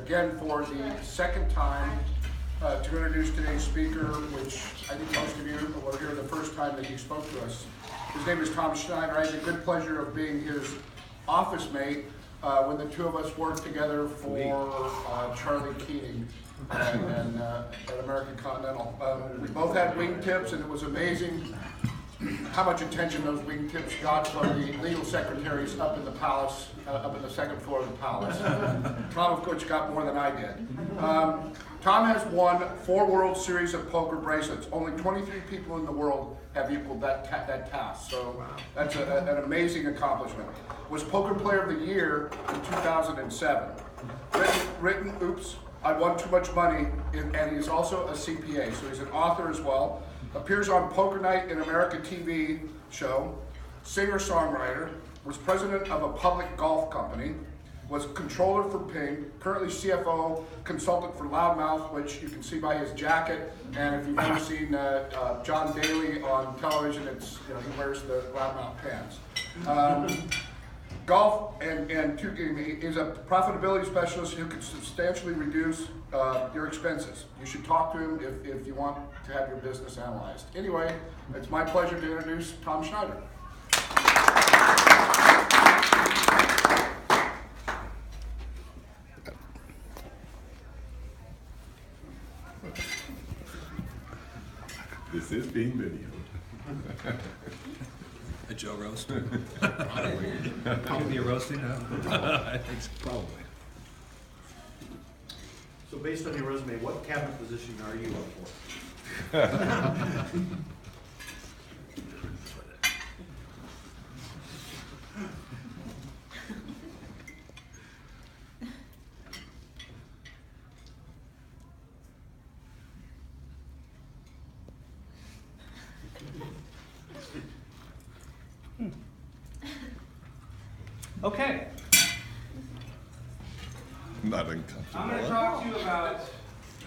again for the second time to introduce today's speaker, which I think most of you were here the first time that he spoke to us. His name is Tom Schneider. I had the good pleasure of being his office mate when the two of us worked together for Charlie Keating at American Continental. We both had wingtips, and it was amazing how much attention those wingtips got from the legal secretaries up in the palace, up in the second floor of the palace. Tom, of course, got more than I did. Tom has won 4 World Series of poker bracelets. Only 23 people in the world have equaled that task, so that's an amazing accomplishment. Was Poker Player of the Year in 2007. Oops, I Won Too Much Money, and he's also a CPA, so he's an author as well. Appears on Poker Night in America TV show, singer-songwriter, was president of a public golf company, was controller for Ping, currently CFO, consultant for Loudmouth, which you can see by his jacket, and if you've ever seen John Daly on television, it's, you know, he wears the Loudmouth pants. Golf and is a profitability specialist who can substantially reduce your expenses. You should talk to him if you want to have your business analyzed. Anyway, it's my pleasure to introduce Tom Schneider. This is being videoed. A Joe roast? Could be a roasting, huh? I think so, probably. So based on your resume, what cabinet position are you up for? Okay, Not uncomfortable. I'm going to talk to you about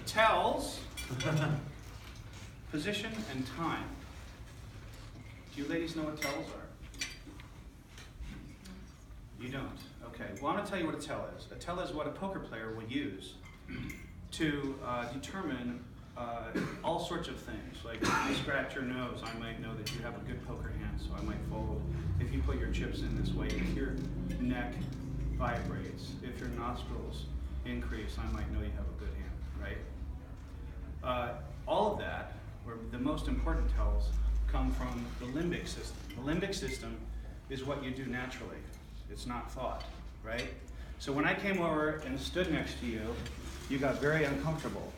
tells, position, and time. Do you ladies know what tells are? You don't? Okay. Well, I'm going to tell you what a tell is. A tell is what a poker player will use to determine all sorts of things. Like if you scratch your nose, I might know that you have a good poker hand, so I might fold. If you put your chips in this way, if your neck vibrates, if your nostrils increase, I might know you have a good hand, right? All of that, or the most important tells, come from the limbic system. The limbic system is what you do naturally. It's not thought, right? So when I came over and stood next to you, you got very uncomfortable.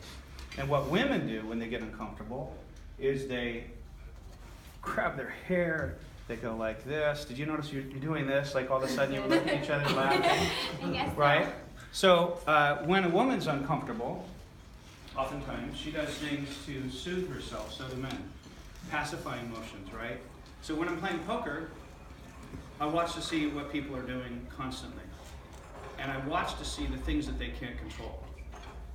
And what women do when they get uncomfortable is they grab their hair, they go like this. Did you notice you're doing this? Like all of a sudden you look at each other laughing? Right? So when a woman's uncomfortable, oftentimes she does things to soothe herself, so do men. Pacifying motions, right? So when I'm playing poker, I watch to see what people are doing constantly. And I watch to see the things that they can't control.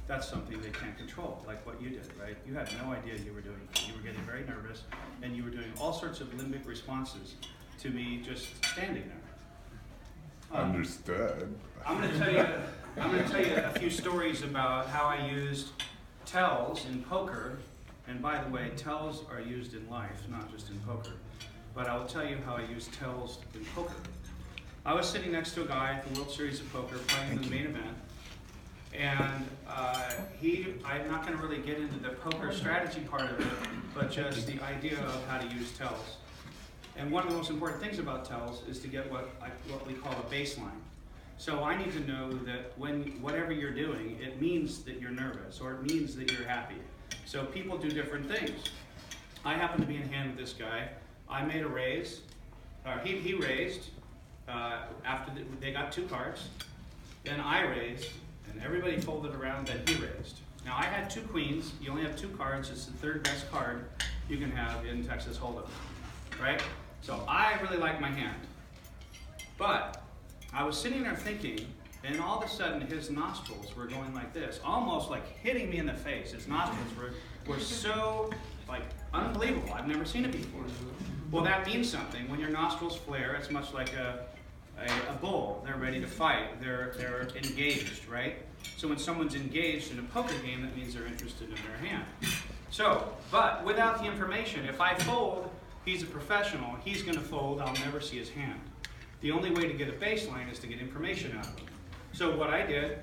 That's something they can't control, like what you did, right? You had no idea you were doing it. You were getting very nervous, and you were doing all sorts of limbic responses to me just standing there. Understood. I'm going to tell you a few stories about how I used tells in poker. And by the way, tells are used in life, not just in poker. But I will tell you how I use tells in poker. I was sitting next to a guy at the World Series of Poker playing the main event. And I'm not going to really get into the poker strategy part of it, but just the idea of how to use tells. And one of the most important things about tells is to get what we call a baseline. So I need to know that whatever you're doing, it means that you're nervous or it means that you're happy. So people do different things. I happen to be in hand with this guy. I made a raise. He raised after they got 2 cards. Then I raised. And everybody folded around that he raised. Now I had 2 queens. You only have 2 cards. It's the 3rd best card you can have in Texas Hold'em, right? So I really like my hand. But I was sitting there thinking, and all of a sudden his nostrils were going like this, almost like hitting me in the face. His nostrils were so like unbelievable. I've never seen it before. Well, that means something. When your nostrils flare, it's much like a a bull. They're ready to fight. They're engaged, right? So when someone's engaged in a poker game, that means they're interested in their hand. So, but without the information, if I fold, he's a professional, he's going to fold, I'll never see his hand. The only way to get a baseline is to get information out of him. So what I did,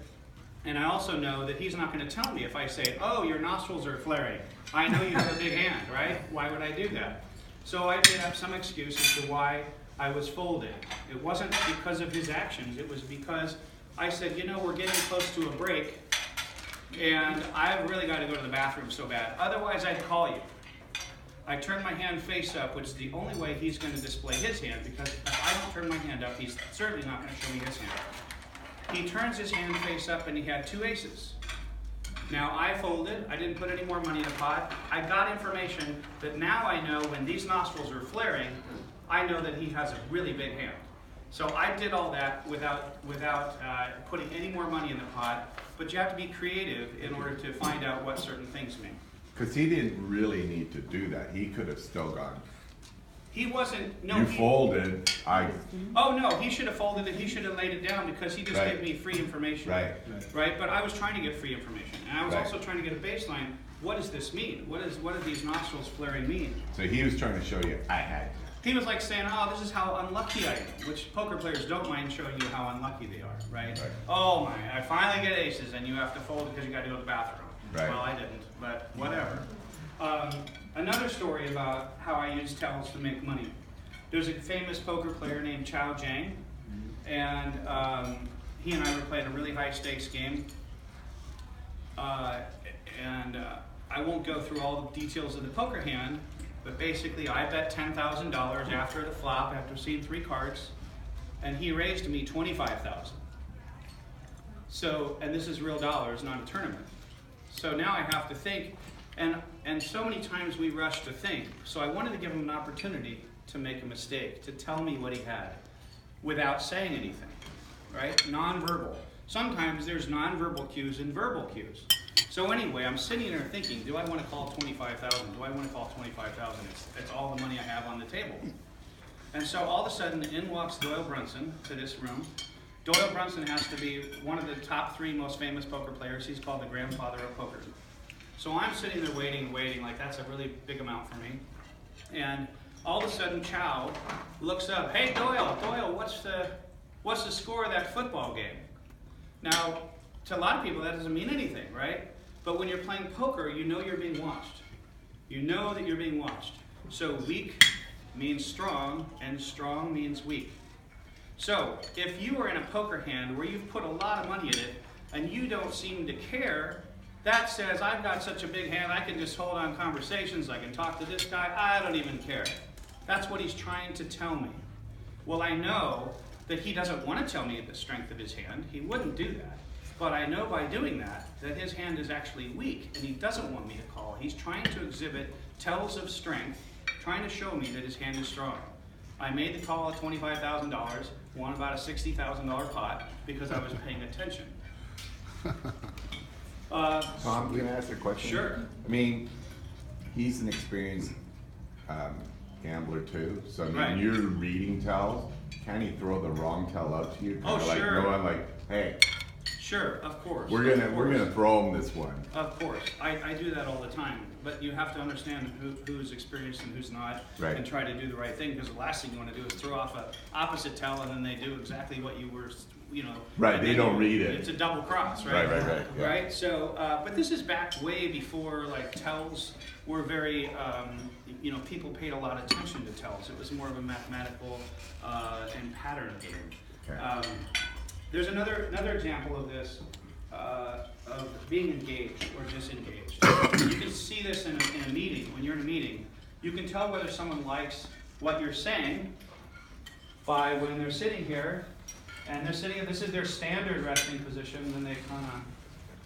and I also know that he's not going to tell me if I say, oh, your nostrils are flaring. I know you have a big hand, right? Why would I do that? So I made up some excuse as to why I was folding. It wasn't because of his actions, it was because I said, you know, we're getting close to a break, and I've really got to go to the bathroom so bad. Otherwise, I'd call you. I turn my hand face up, which is the only way he's going to display his hand, because if I don't turn my hand up, he's certainly not going to show me his hand. He turns his hand face up, and he had 2 aces. Now, I folded. I didn't put any more money in the pot. I got information that now I know when these nostrils are flaring, I know that he has a really big hand. So I did all that without putting any more money in the pot, but you have to be creative in order to find out what certain things mean. Because he didn't really need to do that. He could have still gone. He wasn't, no. You folded, Oh, no, he should have folded it, he should have laid it down because he just Right. gave me free information. Right. Right, but I was trying to get free information. And I was Right. also trying to get a baseline. What does this mean? What do these nostrils flaring mean? So he was trying to show you, I had. He was like saying, oh, this is how unlucky I am, which poker players don't mind showing you how unlucky they are, right? Right. Oh my, I finally get aces and you have to fold because you got to go to the bathroom. Right. Well, I didn't, but whatever. Another story about how I use tells to make money. There's a famous poker player named Chow Jiang, and he and I were playing a really high stakes game. I won't go through all the details of the poker hand, but basically I bet $10,000 after the flop, after seeing 3 cards, and he raised me $25,000. So, and this is real dollars, not a tournament. So now I have to think, and so many times we rush to think. So I wanted to give him an opportunity to make a mistake, to tell me what he had, without saying anything, right? Nonverbal. Sometimes there's nonverbal cues and verbal cues. So anyway, I'm sitting there thinking, do I want to call 25,000? Do I want to call 25,000? It's all the money I have on the table. And so all of a sudden, in walks Doyle Brunson to this room. Doyle Brunson has to be one of the top 3 most famous poker players. He's called the grandfather of poker. So I'm sitting there waiting, like that's a really big amount for me. And all of a sudden, Chow looks up. Hey, Doyle, what's the score of that football game? Now, to a lot of people, that doesn't mean anything, right? But when you're playing poker, you know you're being watched. You know that you're being watched. So weak means strong, and strong means weak. So if you are in a poker hand where you've put a lot of money in it, and you don't seem to care, that says, I've got such a big hand, I can just hold on conversations, I can talk to this guy, I don't even care. That's what he's trying to tell me. Well, I know that he doesn't want to tell me the strength of his hand. He wouldn't do that. But I know by doing that his hand is actually weak, and he doesn't want me to call. He's trying to exhibit tells of strength, trying to show me that his hand is strong. I made the call at $25,000, won about a $60,000 pot, because I was paying attention. Tom, can I ask a question? Sure. I mean, he's an experienced gambler too, so I mean, Right. you're reading tells. Can he throw the wrong tell up to you? Oh, Kinda like sure. going like, hey, Sure, of course. we're of gonna course. throw him this one. Of course, I do that all the time, but you have to understand who's experienced and who's not, Right. and try to do the right thing, because the last thing you want to do is throw off a opposite tell, and then they do exactly what you were, Right, and they then don't read it. It's a double cross, right? Right, yeah. Right. So, but this is back way before like tells were very, people paid a lot of attention to tells. It was more of a mathematical and pattern game. Okay. There's another example of this, of being engaged or disengaged. You can see this in a meeting. When you're in a meeting, you can tell whether someone likes what you're saying by when they're sitting here, and they're sitting, this is their standard resting position, then they kind of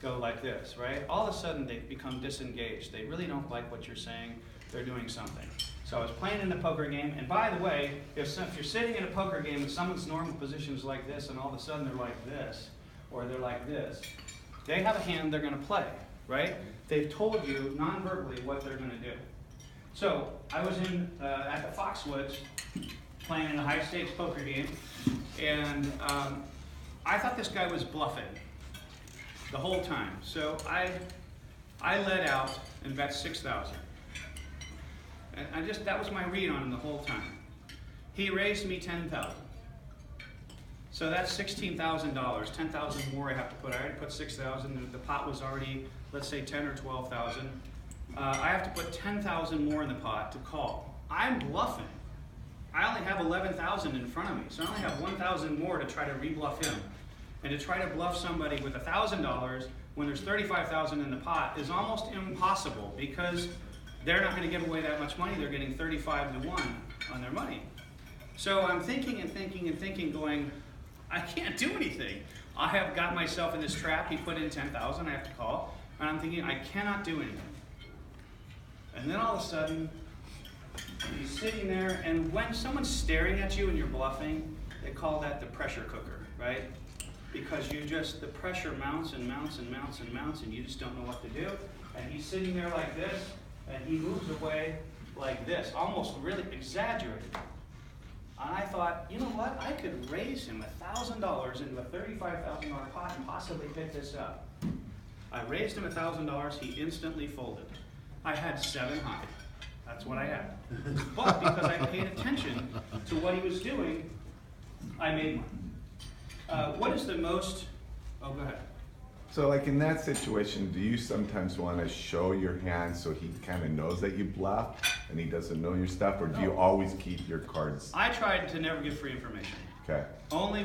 go like this, right? All of a sudden they become disengaged. They really don't like what you're saying. They're doing something. So I was playing in a poker game, and by the way, if you're sitting in a poker game and someone's normal position is like this, and all of a sudden they're like this, or they're like this, they have a hand they're going to play, right? They've told you non-verbally what they're going to do. So I was at the Foxwoods, playing in a high stakes poker game, and I thought this guy was bluffing the whole time. So I let out and bet 6,000. And that was my read on him the whole time. He raised me 10,000. So that's $16,000, 10,000 more I have to put. I already put 6,000, the pot was already, let's say 10 or 12,000. I have to put 10,000 more in the pot to call. I'm bluffing. I only have 11,000 in front of me, so I only have 1,000 more to try to rebluff him. And to try to bluff somebody with $1,000 when there's 35,000 in the pot is almost impossible, because they're not going to give away that much money. They're getting 35 to 1 on their money. So I'm thinking and thinking and thinking, going, I can't do anything. I have got myself in this trap. He put in 10,000, I have to call. And I'm thinking, I cannot do anything. And then all of a sudden, he's sitting there, and when someone's staring at you and you're bluffing, they call that the pressure cooker, right? Because the pressure mounts and mounts and mounts and mounts, and you just don't know what to do. And he's sitting there like this, and he moves away like this, almost really exaggerated. And I thought, you know what? I could raise him $1,000 into a $35,000 pot and possibly pick this up. I raised him $1,000. He instantly folded. I had 7 high. That's what I had. But because I paid attention to what he was doing, I made money. What is the most? Oh, go ahead. So like in that situation, do you sometimes want to show your hand so he kind of knows that you bluff and he doesn't know your stuff, or do you always keep your cards? I tried to never give free information. Okay. Only